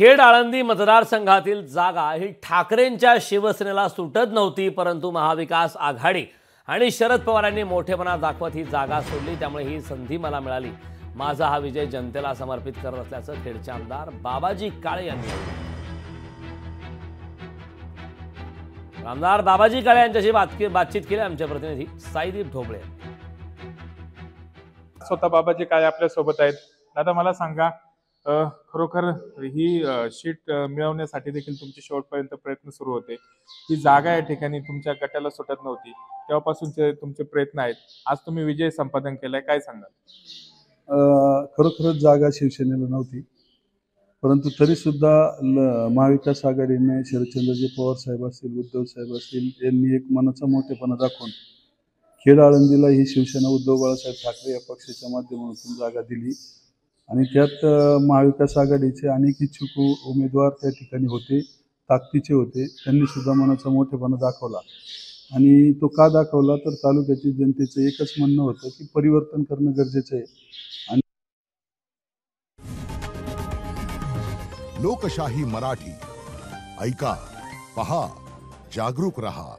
खेड आळंदी मतदारसंघातील जागा ही ठाकरेंच्या शिवसेनेला सुटत नव्हती, परंतु महाविकास आघाडी आणि शरद पवारांनी मोठेपणा दाखवत ही जागा सोडली। त्यामुळे ही संधी मला मिळाली। माझा हा विजय जनतेला समर्पित करत असल्याचं खेडचे आमदार बाबाजी काळे यांनी म्हटलं। आमदार बाबाजी काळे यांच्याशी बातचीत केली आमचे प्रतिनिधी साईदीप ढोबळे। स्वतः बाबाजी काळे आपल्या सोबत आहेत। दादा मला सांगा, खरोखर ही शीट मिळवण्यासाठी देखील तुमचे शेवटपर्यंत प्रयत्न सुरू होते। ही जागा या ठिकाणी तुमच्या गटाला सुटत नव्हती, तेव्हापासूनचे तुमचे प्रयत्न आहेत। आज तुम्ही विजय संपादन केलाय, काय सांगाल? खरोखरच जागा शिवसेनेला नव्हती, परंतु तरी सुद्धा महाविकास आघाडीने शरदचंद्रजी पवार साहेब असतील, उद्धव साहेब असतील यांनी एक मनाचा मोठेपणा दाखवून खेड आळंदीला ही शिवसेना उद्धव बाळासाहेब ठाकरे या पक्षाच्या माध्यमातून जागा दिली। आणि त्यात महाविकास आघाडीचे अनेक इच्छुक उमेदवार त्या ठिकाणी होते, ताकदीचे होते। त्यांनी सुद्धा मनाचा मोठेपणा दाखवला। आणि तो का दाखवला तर तालुक्यातील जनतेचं एकच म्हणणं होतं की परिवर्तन करणं गरजेचं आहे। लोकशाही मराठी ऐका, पहा, जागरूक रहा।